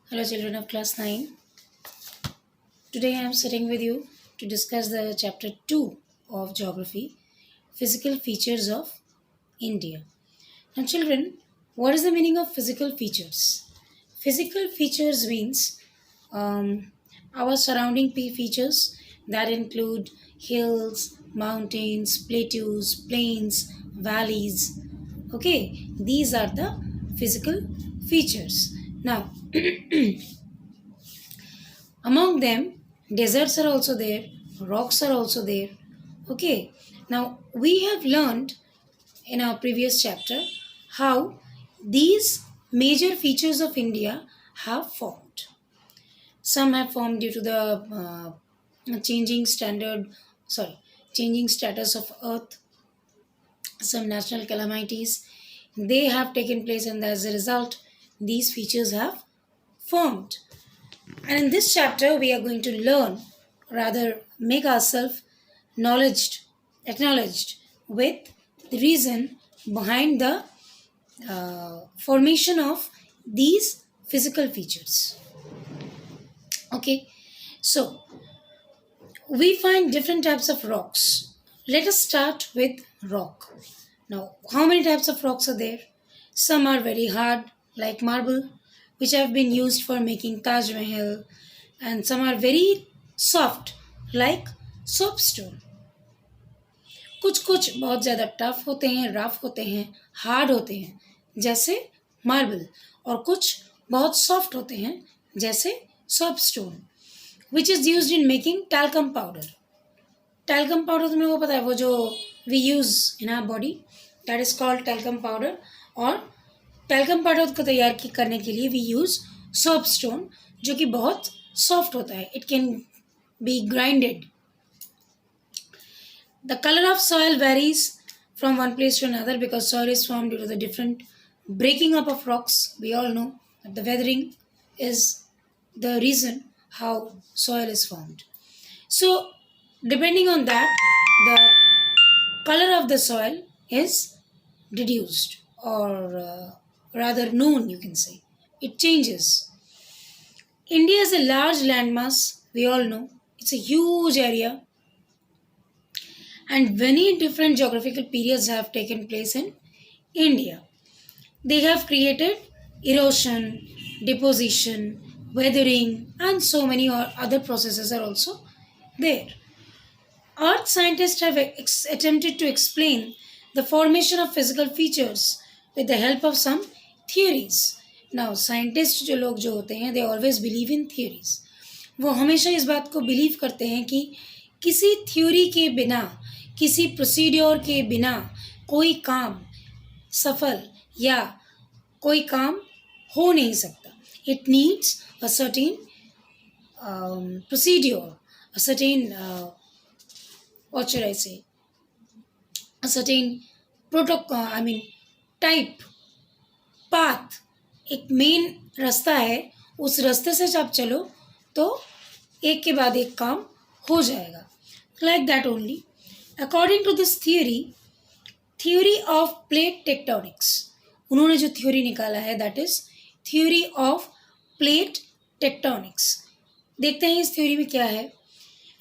Hello, children of class 9. Today I am sitting with you to discuss the chapter 2 of Geography, Physical Features of India. Now, children, what is the meaning of physical features? Physical features means our surrounding features that include hills, mountains, plateaus, plains, valleys. Okay, these are the physical features. Now, among them, deserts are also there, rocks are also there. Okay, now we have learned in our previous chapter how these major features of India have formed. Some have formed due to the changing standard, sorry, changing status of Earth, some natural calamities. They have taken place, and as a result, these features have formed. And in this chapter, we are going to learn, rather, make ourselves acknowledged with the reason behind the formation of these physical features. Okay, so we find different types of rocks. Let us start with rock. Now, how many types of rocks are there? Some are very hard, like marble, which have been used for making Taj Mahal, and some are very soft, like soapstone. कुछ कुछ बहुत ज़्यादा tough होते हैं, rough होते हैं, hard होते हैं, जैसे मार्बल, और कुछ बहुत सॉफ्ट होते हैं, जैसे soapstone, which is used in making talcum powder. Talcum powder तुम लोगों को पता है, वो जो we use in our body, that is called talcum powder. और talcum powder को तैयार करने के लिए we use soapstone, जो कि बहुत soft होता है. It can be grinded. The color of soil varies from one place to another because soil is formed due to the different breaking up of rocks. We all know that the weathering is the reason how soil is formed. So, depending on that, the color of the soil is deduced, or rather known, you can say. It changes. India is a large landmass, we all know. It's a huge area, and many different geographical periods have taken place in India. They have created erosion, deposition, weathering, and so many other processes are also there. Earth scientists have attempted to explain the formation of physical features with the help of some theories. Now, scientists जो लोग जो होते हैं, they always believe in theories. वो हमेशा इस बात को बिलीव करते हैं कि किसी थ्योरी के बिना, किसी प्रोसीड्योर के बिना कोई काम सफल या कोई काम हो नहीं सकता. It needs a certain procedure, a certain what should I say? A certain protocol, type, path. एक मेन रास्ता है, उस रास्ते से जब चलो तो एक के बाद एक काम हो जाएगा. Like that only. According to this theory of plate tectonics, उन्होंने जो थ्योरी निकाला है, that is theory of plate tectonics. देखते हैं इस थ्योरी में क्या है.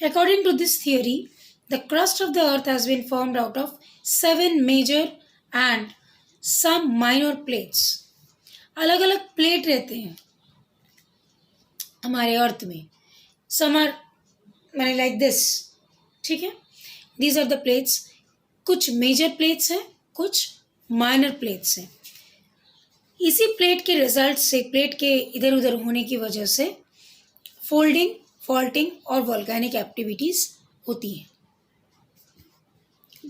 According to this theory, the crust of the earth has been formed out of 7 major and some minor plates. अलग अलग प्लेट रहते हैं हमारे अर्थ में. Some are like this, ठीक है. These are the plates. कुछ मेजर प्लेट्स हैं, कुछ माइनर प्लेट्स हैं. इसी प्लेट के रिजल्ट से, प्लेट के इधर उधर होने की वजह से फोल्डिंग, फॉल्टिंग और वॉल्केनिक एक्टिविटीज होती हैं.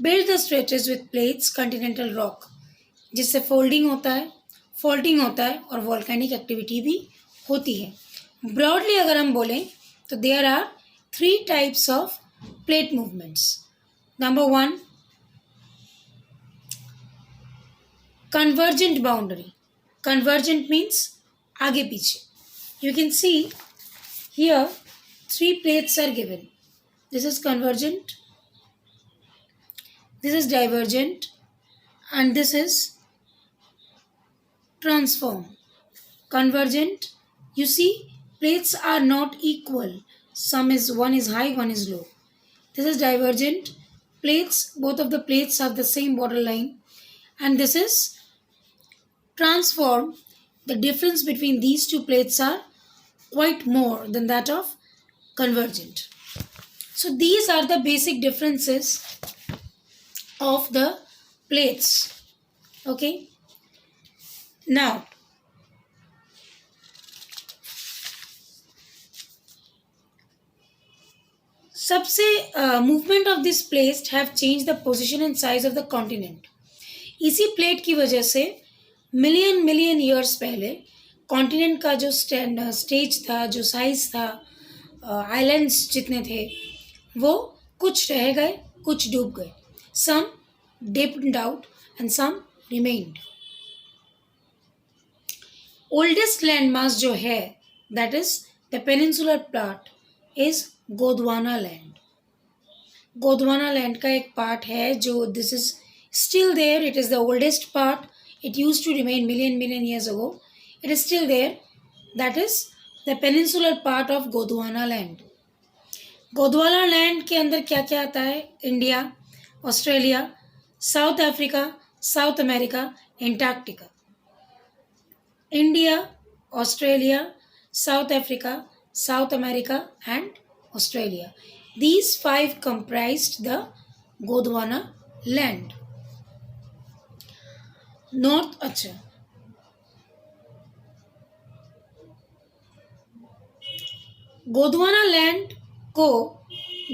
Build the stretches with plates continental rock, जिससे फोल्डिंग होता है, फॉल्टिंग होता है और वॉल्केनिक एक्टिविटी भी होती है. ब्रॉडली अगर हम बोलें तो there are 3 types of plate movements. Number 1, convergent boundary. Convergent means आगे पीछे. You can see here 3 plates are given. This is convergent, this is divergent, and this is transform. Convergent, You see, plates are not equal. One is high, one is low. This is divergent. Plates, both of the plates have the same borderline, and this is transformed. The difference between these two plates are quite more than that of convergent. So these are the basic differences of the plates. Okay. Now, सबसे movement of this plates have change the position and size of the continent. इसी plate की वजह से million million years पहले continent का जो stage था, जो साइज था, आइलैंड्स जितने थे, वो कुछ रह गए, कुछ डूब गए. Some dipped out and some remained. Oldest land mass जो है, that is the peninsular plot, is Gondwana land. Gondwana land का एक पार्ट है जो this is still there. It is the oldest part. It use to remain million million years ago. It is still there. That is the peninsular part of Gondwana land. Gondwana land के अंदर क्या क्या आता है? India, Australia, south Africa, south America, Antarctica. India, Australia, south Africa, South America and Australia. These five comprised the Gondwana land. North अच्छा गोदवाना land को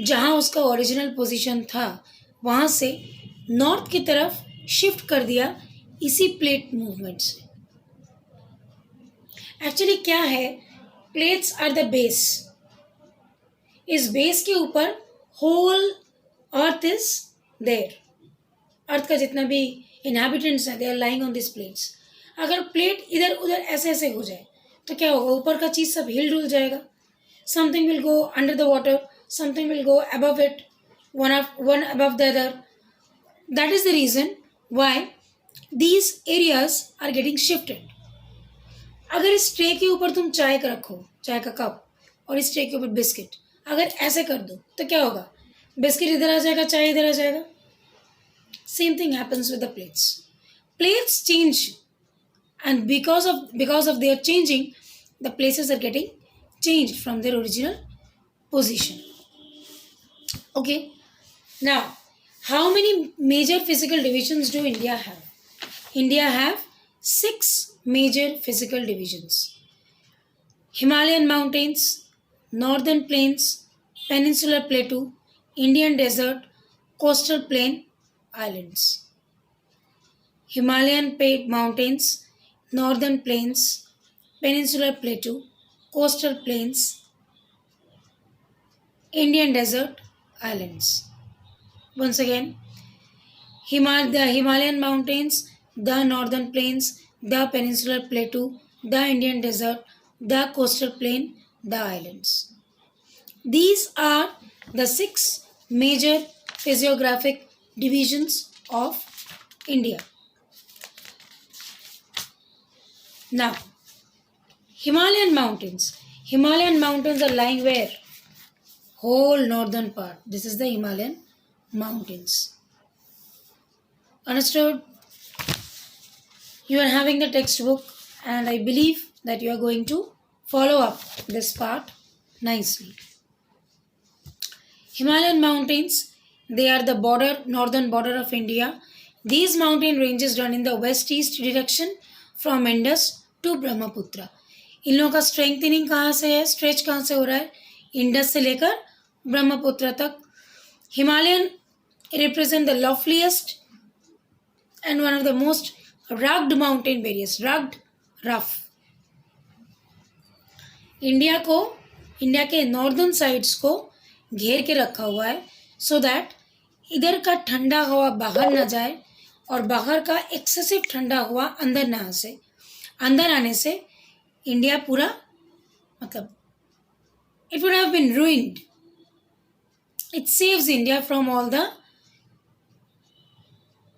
जहाँ उसका ओरिजिनल पोजीशन था वहाँ से नॉर्थ की तरफ शिफ्ट कर दिया इसी प्लेट मूवमेंट से. एक्चुअली क्या है, प्लेट्स आर द बेस. इस बेस के ऊपर whole earth is there. Earth का जितना भी इनहैबिटेंट्स है, they are lying on this plates. अगर प्लेट इधर उधर ऐसे ऐसे हो जाए तो क्या होगा? ऊपर का चीज़ सब हिल डुल जाएगा. Something will go under the water, something will go above it, one above the other. That is the reason why these areas are getting shifted. अगर इस ट्रे के ऊपर तुम चाय का रखो, चाय का कप, और इस ट्रे के ऊपर बिस्किट, अगर ऐसे कर दो तो क्या होगा? बिस्किट इधर आ जाएगा, चाय इधर आ जाएगा. Same thing happens with the plates. Plates change and because of their changing the places are getting change from their original position. Okay. Now, how many major physical divisions do India have? India have 6 major physical divisions: Himalayan mountains, northern plains, peninsular plateau, Indian desert, coastal plain, islands. Himalayan mountains, northern plains, peninsular plateau, coastal plains, Indian desert, islands. Once again, the Himalayan mountains, the northern plains, the peninsular plateau, the Indian desert, the coastal plain, the islands. These are the 6 major physiographic divisions of India. Now, Himalayan mountains. Himalayan mountains are lying where? Whole northern part. This is the Himalayan mountains. Understood? You are having the textbook and I believe that you are going to follow up this part nicely. Himalayan mountains, they are the northern border of India. These mountain ranges run in the west-east direction from Indus to Brahmaputra. इन लोगों का strengthening कहाँ से है, stretch कहाँ से हो रहा है? इंडस से लेकर ब्रह्मपुत्र तक. Himalayan represent the loftiest and one of the most rugged mountain barriers. Rugged, rough. India के नॉर्दर्न साइड्स को घेर के रखा हुआ है सो दैट इधर का ठंडा हवा बाहर ना जाए और बाहर का एक्सेसिव ठंडा हवा अंदर ना आसे. अंदर आने से इंडिया पूरा मतलब it would have been ruined. It saves India from all the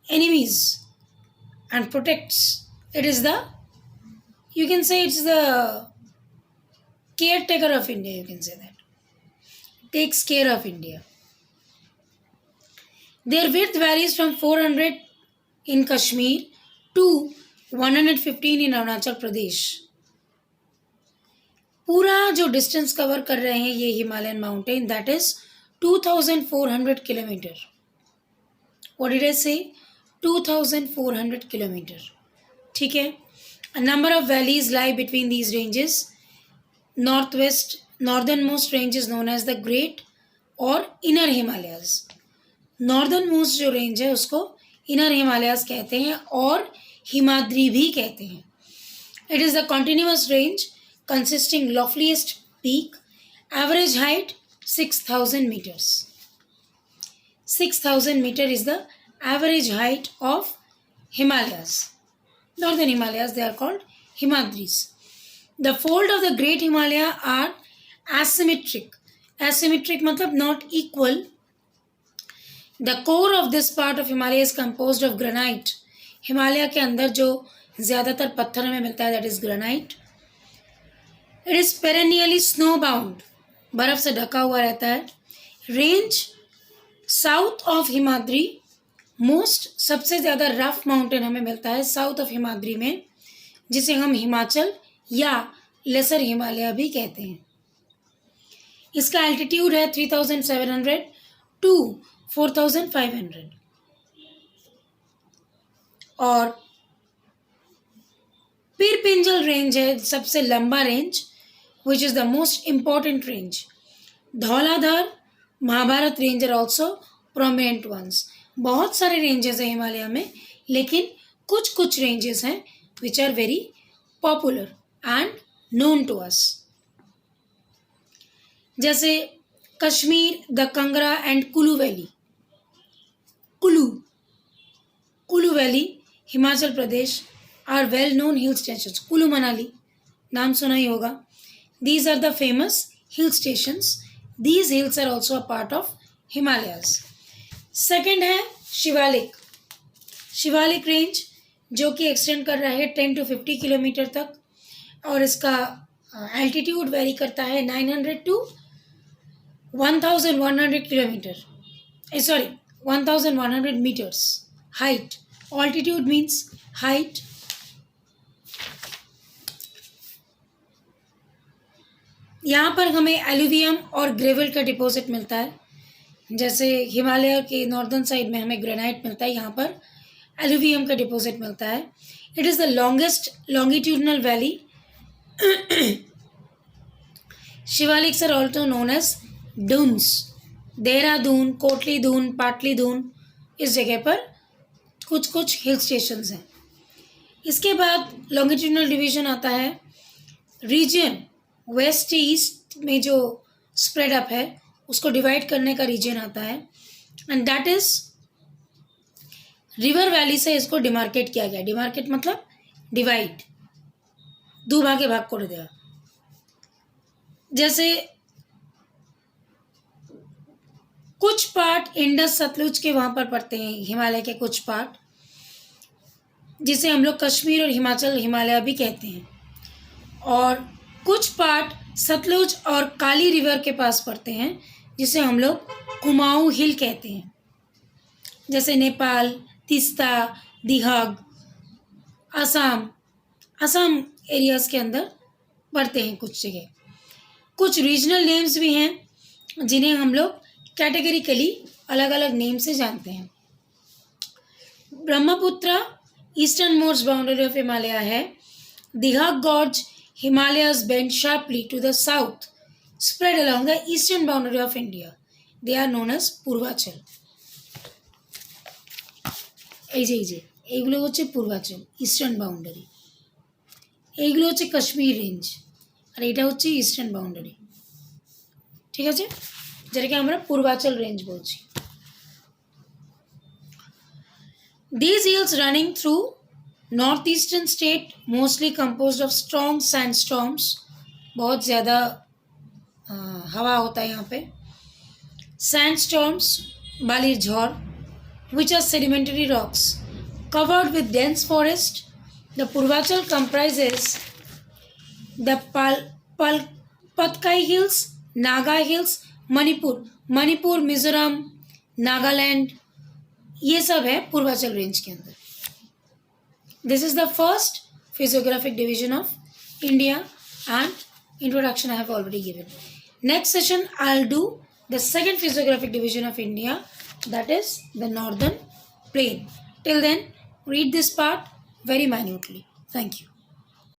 enemies and protects. It is the, you can say it's the caretaker of India, you can say that. Takes care of India. Their width varies from 400 in Kashmir to 115 in Arunachal Pradesh. पूरा जो distance cover कर रहे हैं ये Himalayan mountain, that is 2400 kilometre. What did I से? 2400 kilometre. ठीक है. A number of valleys lie between these ranges. Northernmost range is known as the Great or Inner Himalayas. Northern most जो range है उसको इनर हिमालयाज कहते हैं और हिमाद्री भी कहते हैं. It is the continuous range consisting loftiest peak, average height 6000 meters. 6000 meter is the average height of Himalayas. Northern Himalayas, they are called Himadris. The fold of the Great Himalaya are asymmetric. Asymmetric मतलब not equal. The core of this part of Himalaya is composed of granite. Himalaya के अंदर जो ज़्यादातर पत्थर हमें मिलता है that is granite. It is perennially snow bound. बर्फ़ से ढका हुआ रहता है. Range south of Himadri, most सबसे ज़्यादा रफ माउंटेन हमें मिलता है साउथ ऑफ हिमाद्री में, जिसे हम हिमाचल या लेसर हिमालय भी कहते हैं. इसका एल्टीट्यूड है 3700 टू 4500. और पीर पिंजल रेंज है सबसे लंबा range, which is the most important range. Dhauladhar, Mahabharat range are also prominent ones. बहुत सारे रेंजेस हैं हिमालय में, लेकिन कुछ कुछ रेंजेस हैं which are very popular and known to us. जैसे Kashmir, the Kangra and Kullu valley. Kullu valley Himachal Pradesh are well known hill stations. Kullu Manali नाम सुना ही होगा. These are the famous hill stations. These hills are also a part of Himalayas. Second है Shivalik range, जो कि extend कर रहा है 10 to 50 किलोमीटर तक, और इसका एल्टीट्यूड वेरी करता है 900 to 1100 kilometre. 1100 meters. Height, altitude means height. यहाँ पर हमें एलुवियम और ग्रेवल का डिपॉजिट मिलता है. जैसे हिमालय के नॉर्दर्न साइड में हमें ग्रेनाइट मिलता है, यहाँ पर एलुवियम का डिपॉजिट मिलता है. It is the longest longitudinal valley. Shivaliks are also known as duns. Dehradun, Kotli Dun, Patli Dun, इस जगह पर कुछ कुछ हिल स्टेशंस हैं. इसके बाद लॉन्गिट्यूडनल डिवीजन आता है. रीजन वेस्ट ईस्ट में जो स्प्रेड अप है उसको डिवाइड करने का रीजन आता है, and that is river valley से इसको डिमार्केट किया गया. डिमार्केट मतलब डिवाइड, दो भागे भाग कर दिया. जैसे कुछ पार्ट इंडस सतलुज के वहाँ पर पड़ते हैं, हिमालय के कुछ पार्ट, जिसे हम लोग कश्मीर और हिमाचल हिमालय भी कहते हैं. और कुछ पार्ट सतलुज और काली रिवर के पास पड़ते हैं, जिसे हम लोग कुमाऊं हिल कहते हैं. जैसे नेपाल, तीस्ता, दिहाग, असम एरियाज़ के अंदर पड़ते हैं कुछ जगह. कुछ रीजनल नेम्स भी हैं जिन्हें हम लोग कैटेगरिकली अलग अलग नेम से जानते हैं. Brahmaputra eastern most boundary of Himalaya है. दिहाग gorge Himalayas bend sharply to the south, spread along the eastern boundary of India. They are known as Purvachal. এইগুলো হচ্ছে পূর্বাচল, ইস্টার্ন বাউন্ডারি. এইগুলো হচ্ছে কাশ্মীর রেঞ্জ, আর এটা হচ্ছে ইস্টার্ন বাউন্ডারি. ঠিক আছে, যেটাকে আমরা পূর্বাচল রেঞ্জ বলছি. These hills running through northeastern state mostly composed of strong sandstorms. बहुत ज़्यादा हवा होता है यहाँ पे. Sandstorms, बालिर झौर, which are sedimentary rocks covered with dense forest. The Purvachal comprises the Patkai Hills, Naga Hills, Manipur Mizoram, Nagaland, ये सब है पूर्वांचल रेंज के अंदर. This is the first physiographic division of India and introduction I have already given. Next session I'll do the second physiographic division of India, that is the northern plain. Till then, read this part very minutely. Thank you.